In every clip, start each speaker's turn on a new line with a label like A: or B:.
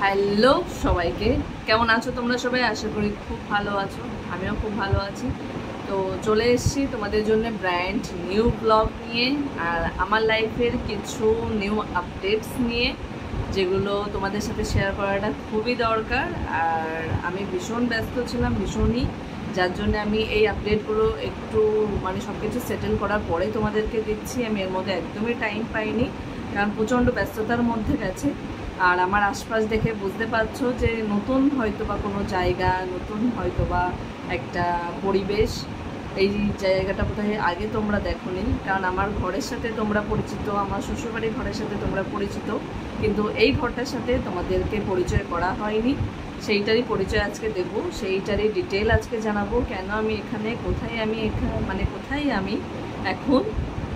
A: Hello সবাইকে, কেমন আছো তোমরা সবাই? আশা করি খুব ভালো আছো, আমিও খুব ভালো আছি। তো চলে এসেছি তোমাদের জন্য ব্র্যান্ড নিউ ব্লগ নিয়ে আর আমার লাইফের কিছু নিউ আপডেটস নিয়ে, যেগুলো তোমাদের সাথে শেয়ার করাটা খুবই দরকার। আর আমি ভীষণ ব্যস্ত ছিলাম, ভীষণই, যার জন্য আমি এই আপডেটগুলো একটু সব কিছু সেটেল করার পরে তোমাদেরকে দিচ্ছি। আমি এর মধ্যে একদমই টাইম পাইনি, কারণ প্রচণ্ড ব্যস্ততার মধ্যে গেছে। আর আমার আশপাশ দেখে বুঝতে পারছো যে নতুন হয়তো বা কোনো জায়গা, নতুন হয়তো বা একটা পরিবেশ। এই জায়গাটা বোধহয় আগে তোমরা দেখোনি, কারণ আমার ঘরের সাথে তোমরা পরিচিত, আমার শ্বশুরবাড়ির ঘরের সাথে তোমরা পরিচিত, কিন্তু এই ঘরটার সাথে তোমাদেরকে পরিচয় করা হয়নি। সেইটারই পরিচয় আজকে দেবো, সেইটারই ডিটেল আজকে জানাবো, কেন আমি এখানে, কোথায় আমি এখন।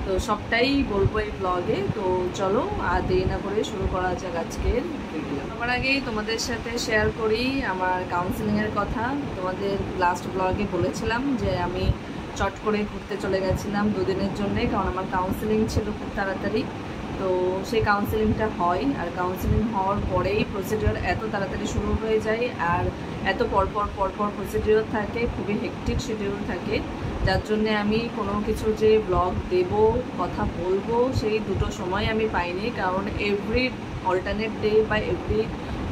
A: তো সবটাই বলবো এই ব্লগে। তো চলো আর দেরি না করে শুরু করা যাক আজকের ভিডিও। সবার আগেই তোমাদের সাথে শেয়ার করি আমার কাউন্সেলিংয়ের কথা। তোমাদের লাস্ট ব্লগে বলেছিলাম যে আমি চট করে ঘুরতে চলে গেছিলাম 2 দিনের জন্যে, কারণ আমার কাউন্সেলিং ছিল খুব তাড়াতাড়ি। তো সেই কাউন্সেলিংটা হয়, আর কাউন্সেলিং হওয়ার পরেই প্রসিডিওর এত তাড়াতাড়ি শুরু হয়ে যায়, আর এত পরপর প্রসিডিওর থাকে, খুবই হেকটিক শিডিউল থাকে, যার জন্যে আমি কোনো কিছু যে ব্লগ দেব, কথা বলবো, সেই দুটো সময় আমি পাইনি। কারণ এভরি অল্টারনেট ডে বা এভরি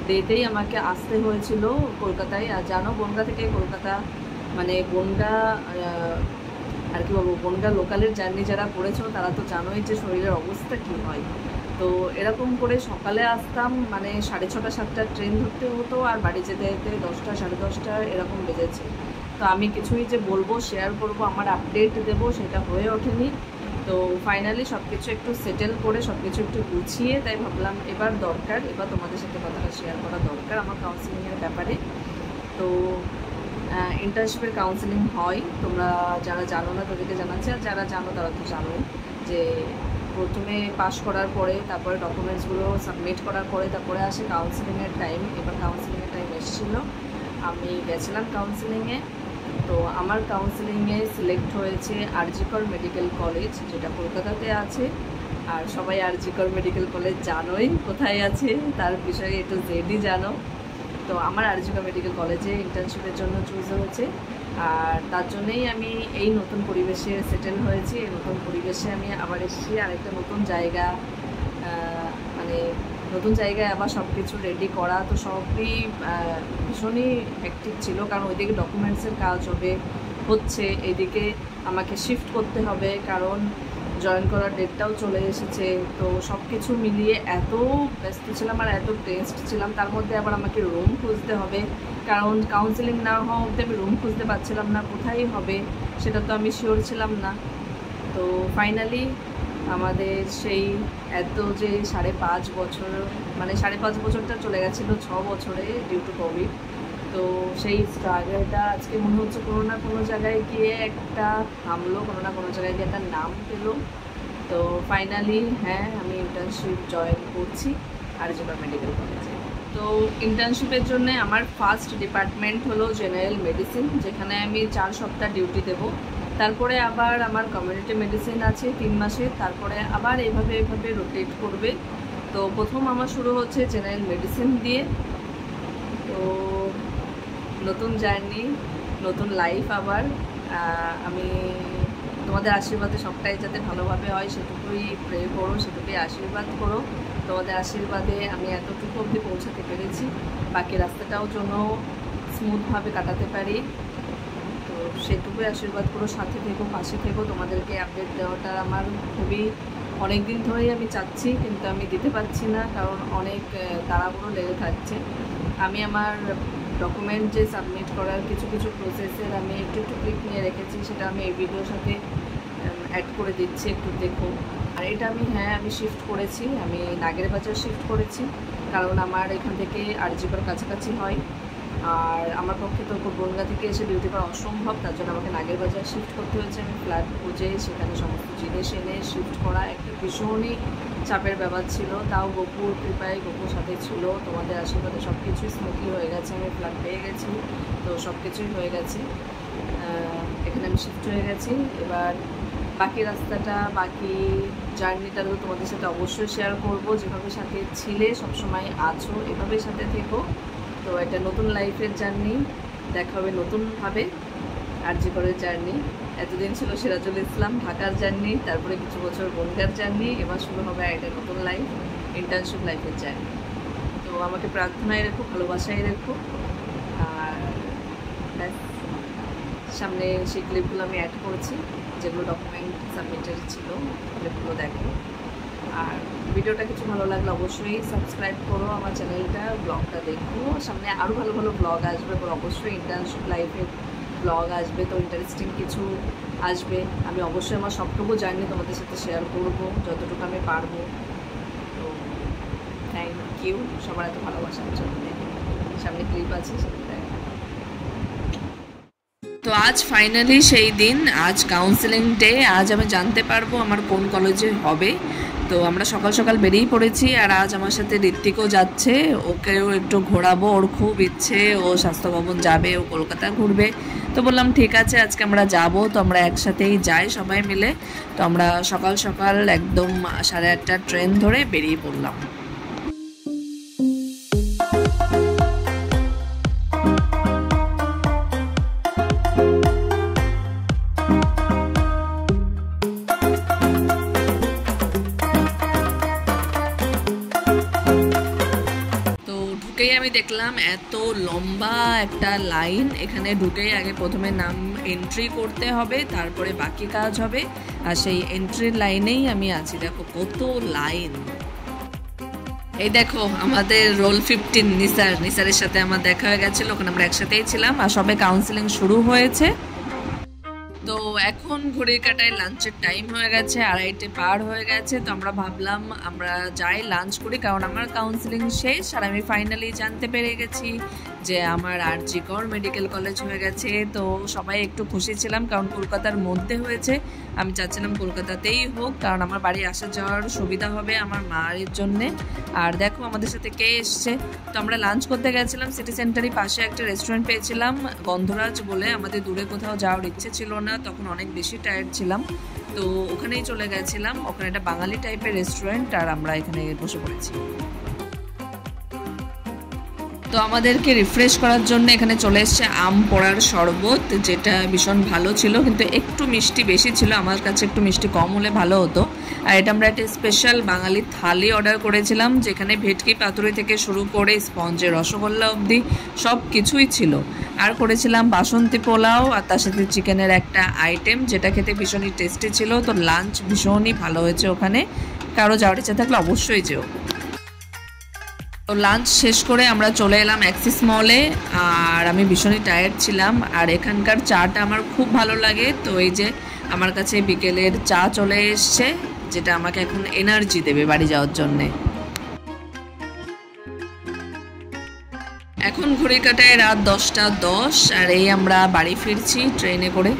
A: ডেতেই আমাকে আসতে হয়েছিল কলকাতায়। আর জানো, বনগা থেকে কলকাতা বনগা আর কি বলবো, বনগা লোকালের জার্নি যারা করেছো তারা তো জানোই যে শরীরের অবস্থা কী হয়। তো এরকম করে সকালে আসতাম, 6:30 7টার ট্রেন ধরতে হতো, আর বাড়ি যেতে যেতে 10টা 10:30 এরকম বেজেছে। তো আমি কিছুই যে বলবো, শেয়ার করব, আমার আপডেট দেবো, সেটা হয়ে ওঠেনি। তো ফাইনালি সব কিছু একটু সেটেল করে, সব কিছু একটু গুছিয়ে, তাই ভাবলাম এবার তোমাদের সাথে কথাটা শেয়ার করা দরকার আমার কাউন্সেলিংয়ের ব্যাপারে। তো ইন্টার্নশিপের কাউন্সেলিং হয়, তোমরা যারা জানো না তাদেরকে জানাচ্ছি, আর যারা জানো তারা তো জানোই যে প্রথমে পাস করার পরে, তারপরে ডকুমেন্টসগুলো সাবমিট করার পরে, তারপরে আসে কাউন্সেলিংয়ের টাইম। এবার কাউন্সেলিংয়ের টাইম এসেছিলো, আমি গেছিলাম কাউন্সেলিংয়ে। তো আমার কাউন্সেলিংয়ে সিলেক্ট হয়েছে আরজি কর মেডিকেল কলেজ, যেটা কলকাতাতে আছে। আর সবাই আরজি কর মেডিকেল কলেজ জানোই কোথায় আছে, তার বিষয়ে একটু জেডই জানো। তো আমার আরজি কর মেডিকেল কলেজে ইন্টার্নশিপের জন্য চুজ হয়েছে, আর তার জন্যেই আমি এই নতুন পরিবেশে সেটেল হয়েছি। এই নতুন পরিবেশে আমি আবার এসেছি, আরেকটা নতুন জায়গা, নতুন জায়গায় আবার সব কিছু রেডি করা। তো সবই ভীষণই হেক্টিক ছিল, কারণ ওইদিকে ডকুমেন্টসের কাজ হচ্ছে, এইদিকে আমাকে শিফট করতে হবে, কারণ জয়েন করার ডেটটাও চলে এসেছে। তো সব কিছু মিলিয়ে এত ব্যস্ত ছিলাম আর এত টেনসড ছিলাম। তার মধ্যে আবার আমাকে রুম খুঁজতে হবে, কারণ কাউন্সেলিং না হওয়া অবধি আমি রুম খুঁজতে পারছিলাম না, কোথায় হবে সেটা তো আমি শিওর ছিলাম না। তো ফাইনালি আমাদের সেই এত যে 5.5 বছর, 5.5 বছরটা চলে গেছিলো 6 বছরে ডিউ টু কোভিড। তো সেই স্ট্রাগলটা আজকে মনে হচ্ছে কোনো না কোনো জায়গায় গিয়ে একটা থামলো, কোনো না কোনো জায়গায় গিয়ে একটা নাম পেলো। তো ফাইনালি হ্যাঁ, আমি ইন্টার্নশিপ জয়েন করছি আরজি কর মেডিকেল কলেজে। তো ইন্টার্নশিপের জন্য আমার ফার্স্ট ডিপার্টমেন্ট হলো জেনারেল মেডিসিন, যেখানে আমি 4 সপ্তাহ ডিউটি দেবো। তারপরে আবার আমার কমিউনিটি মেডিসিন আছে 3 মাসে, তারপরে আবার এভাবে রোটেট করবে। তো প্রথম আমার শুরু হচ্ছে জেনারেল মেডিসিন দিয়ে। তো নতুন জার্নি, নতুন লাইফ। আবার আমি তোমাদের আশীর্বাদে সবটাই যাতে ভালোভাবে হয় সেটুকুই প্রে করো, সেটুকুই আশীর্বাদ করো। তোমাদের আশীর্বাদে আমি এতটুকু অবধি পৌঁছাতে পেরেছি, বাকি রাস্তাটাও যেন স্মুথভাবে কাটাতে পারি। তো সেটুকুই আশীর্বাদ করো, সাথে থেকো, পাশে থেকো। তোমাদেরকে আপডেট দেওয়াটা আমার খুবই অনেক দিন ধরেই আমি চাচ্ছি, কিন্তু আমি দিতে পারছি না, কারণ অনেক তাড়াহুড়ো লেগে থাকছে। আমি আমার ডকুমেন্ট যে সাবমিট করার কিছু প্রসেসের আমি একটু ক্লিপ নিয়ে রেখেছি, সেটা আমি এই ভিডিওর সাথে অ্যাড করে দিচ্ছি, একটু দেখো। আর এটা আমি শিফট করেছি, আমি নাগের বাজার শিফট করেছি, কারণ আমার এখান থেকে আরজি কর কাছাকাছি হয়। আর আমার পক্ষে তো বনগাঁ থেকে এসে ডিউটি করা অসম্ভব, তার জন্য আমাকে নাগেরবাজার শিফট করতে হয়েছে। আমি ফ্ল্যাট খুঁজে সেখানে সমস্ত জিনিস এনে শিফট করা একটা ভীষণই চাপের ব্যাপার ছিল। তাও গপুর কৃপায়, গপুর সাথে ছিল, তোমাদের আশীর্বাদে সব কিছুই স্মুথলি হয়ে গেছে। আমি ফ্ল্যাট পেয়ে গেছি, তো সব কিছুই হয়ে গেছে। এখানে আমি শিফট হয়ে গেছি। এবার বাকি রাস্তাটা, বাকি জার্নিটা তো তোমাদের সাথে অবশ্যই শেয়ার করব। যেভাবে সাথে ছিলে, সবসময় আছো, এভাবে সাথে থেকো। তো একটা নতুন লাইফের জার্নি, দেখা হবে নতুনভাবে। আরজিকরের জার্নি এতদিন ছিল সিরাজুল ইসলাম, ঢাকার জার্নি, তারপরে কিছু বছর বনগাঁর জার্নি, এবার শুরু হবে একটা নতুন লাইফ, ইন্টার্নশিপ লাইফের জার্নি। তো আমাকে প্রার্থনায় রেখো, ভালোবাসায় রেখো। আর সামনে সেই ক্লিপগুলো আমি অ্যাড করেছি, যেগুলো ডকুমেন্ট সাবমিটেড ছিল, ক্লিপগুলো দেখো। আর ভিডিওটা কিছু ভালো লাগলে অবশ্যই সাবস্ক্রাইব করো আমার চ্যানেলটা, ব্লগটা দেখো। সামনে আরও ভালো ভালো ব্লগ আসবে, অবশ্যই ইন্টার্নশিপ লাইফের ব্লগ আসবে, তো ইন্টারেস্টিং কিছু আসবে। আমি অবশ্যই আমার সবটুকু জার্নি তোমাদের সাথে শেয়ার করবো, যতটুকু আমি পারবো। তো থ্যাংক ইউ সবার এত ভালোবাসার জন্য। সামনে ক্লিপ আছে, সেটা তো আজ ফাইনালি সেই দিন, আজ কাউন্সেলিং ডে। আজ আমি জানতে পারবো আমার কোন কলেজে হবে। তো আমরা সকাল সকাল বেরিয়ে পড়েছি, আর আজ আমার সাথে ঋত্বিকও যাচ্ছে, ওকেও একটু ঘোরাবো, ওর খুব ইচ্ছে, ও স্বাস্থ্য ভবন যাবে, ও কলকাতা ঘুরবে। তো বললাম ঠিক আছে, আজকে আমরা যাব। তো আমরা একসাথেই যাই সবাই মিলে। তো আমরা সকাল সকাল একদম 8:30 ট্রেন ধরে বেরিয়ে পড়লাম। আমি দেখলাম এত লম্বা একটা লাইন, এখানে ঢুকেই আগে প্রথমে নাম এন্ট্রি করতে হবে, তারপরে বাকি কাজ হবে। আর সেই এন্ট্রির লাইনেই আমি আছি, দেখো কত লাইন। এই দেখো আমাদের রোল 15 নিসারের সাথে আমার দেখা হয়ে গেছিল, ওখানে আমরা একসাথেই ছিলাম। আর সবে কাউন্সেলিং শুরু হয়েছে। তো এখন ঘড়ির কাটায় লাঞ্চের টাইম হয়ে গেছে, 2:30 পার হয়ে গেছে। তো আমরা ভাবলাম আমরা যাই লাঞ্চ করি, কারণ আমার কাউন্সেলিং শেষ। আর আমি ফাইনালি জানতে পেরে গেছি যে আমার আরজিকর মেডিকেল কলেজ হয়ে গেছে। তো সবাই একটু খুশি ছিলাম, কারণ কলকাতার মধ্যে হয়েছে। আমি চাচ্ছিলাম কলকাতাতেই হোক, কারণ আমার বাড়ি আসা যাওয়ার সুবিধা হবে আমার মায়ের জন্যে। আর দেখো আমাদের সাথে কে এসছে। তো আমরা লাঞ্চ করতে গেছিলাম সিটি সেন্টারই পাশে একটা রেস্টুরেন্ট পেয়েছিলাম, গন্ধরাজ বলে। আমাদের দূরে কোথাও যাওয়ার ইচ্ছে ছিল না, তখন অনেক বেশি টায়ার্ড ছিলাম, তো ওখানেই চলে গেছিলাম। ওখানে একটা বাঙালি টাইপের রেস্টুরেন্ট, আর আমরা এখানে বসে পড়েছি। তো আমাদেরকে রিফ্রেশ করার জন্য এখানে চলে এসছে আম পোড়ার শরবত, যেটা ভীষণ ভালো ছিল, কিন্তু একটু মিষ্টি বেশি ছিল। আমার কাছে একটু মিষ্টি কম হলে ভালো হতো। আর এটা আমরা একটা স্পেশাল বাঙালি থালি অর্ডার করেছিলাম, যেখানে ভেটকি পাতুরি থেকে শুরু করে স্পঞ্জের রসগোল্লা অবধি সব কিছুই ছিল। আর করেছিলাম বাসন্তী পোলাও, আর তার সাথে চিকেনের একটা আইটেম, যেটা খেতে ভীষণই টেস্টি ছিল। তো লাঞ্চ ভীষণই ভালো হয়েছে ওখানে, কারো যাওয়ার ইচ্ছা থাকলে অবশ্যই যেও। তো লাঞ্চ শেষ করে আমরা চলে এলাম অ্যাক্সিস মলে, আর আমি ভীষণই টায়ার্ড ছিলাম। আর এখানকার চাটা আমার খুব ভালো লাগে। তো এই যে আমার কাছে বিকেলের চা চলে এসছে, যেটা আমাকে এখন এনার্জি দেবে বাড়ি যাওয়ার জন্যে। এখন ঘড়ির কাটায় রাত 10:10, আর এই আমরা বাড়ি ফিরছি ট্রেনে করে।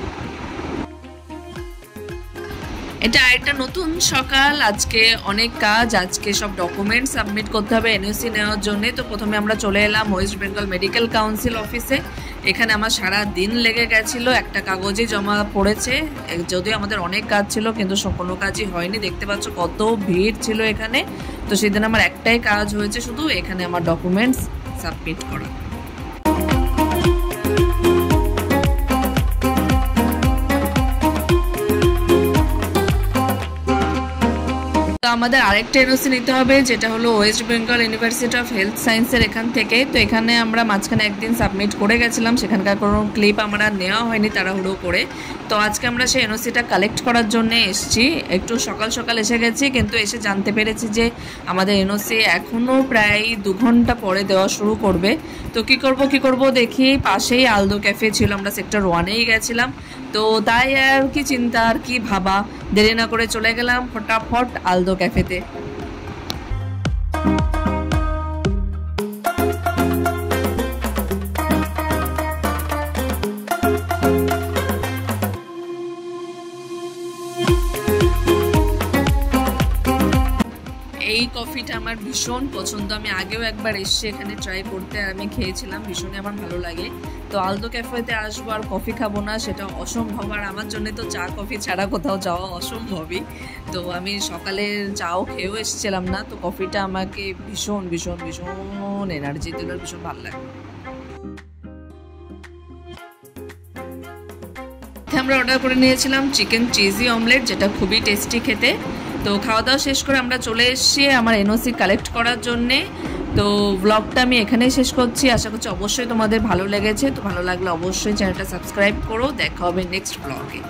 A: এটা একটা নতুন সকাল, আজকে অনেক কাজ। আজকে সব ডকুমেন্ট সাবমিট করতে হবে এনওসি নেওয়ার জন্য। তো প্রথমে আমরা চলে এলাম ওয়েস্ট বেঙ্গল মেডিকেল কাউন্সিল অফিসে। এখানে আমার সারা দিন লেগে গেছিলো, একটা কাগজই জমা পড়েছে। যদিও আমাদের অনেক কাজ ছিল, কিন্তু কোনো কাজই হয়নি। দেখতে পাচ্ছ কত ভিড় ছিল এখানে। তো সেদিন আমার একটাই কাজ হয়েছে শুধু, এখানে আমার ডকুমেন্টস সাবমিট করা। আমাদের আরেকটা এনওসি নিতে হবে, যেটা হলো West Bengal university of health সায়েন্সের এখান থেকে। তো এখানে আমরা মাঝখানে একদিন সাবমিট করে গেছিলাম, সেখানকার কোনো ক্লিপ আমরা নেওয়া হয়নি তাড়াহুড়ো করে। তো আজকে আমরা সেই এনওসিটা কালেক্ট করার জন্য এসেছি। একটু সকাল সকাল এসে গেছি, কিন্তু এসে জানতে পেরেছি যে আমাদের এনওসি এখনও প্রায় 2 ঘন্টা পরে দেওয়া শুরু করবে। তো কি করব দেখি, পাশেই আলদো ক্যাফে ছিল, আমরা সেক্টর 1-এই গেছিলাম। তো তাই আর কি চিন্তা, আর কি ভাবা, দেরি না করে চলে গেলাম ফটাফট আলদো ক্যাফেতে। এই কফিটা আমার ভীষণ পছন্দ, আমি আগেও একবার এসে এখানে ট্রাই করতে আর আমি খেয়েছিলাম, ভীষণই আমার ভালো লাগে। তো আলদো ক্যাফেতে আসবো আর কফি খাবো না সেটা অসম্ভব, আর আমার জন্য তো চা কফি ছাড়া কোথাও যাওয়া অসম্ভবই। তো আমি সকালে চাও খেয়েও এসেছিলাম না, তো কফিটা আমাকে ভীষণ ভীষণ ভীষণ এনার্জি দিল, ভীষণ ভালো লাগে। আমরা অর্ডার করে নিয়েছিলাম চিকেন চিজি অমলেট, যেটা খুবই টেস্টি খেতে। তো খাওয়া দাওয়া শেষ করে আমরা চলে এসেছি আমার এনওসি কালেক্ট করার জন্যে। তো ব্লগটা আমি এখানেই শেষ করছি, আশা করছি অবশ্যই তোমাদের ভালো লেগেছে। তো ভালো লাগলে অবশ্যই চ্যানেলটা সাবস্ক্রাইব করো, দেখা হবে নেক্সট ব্লগে।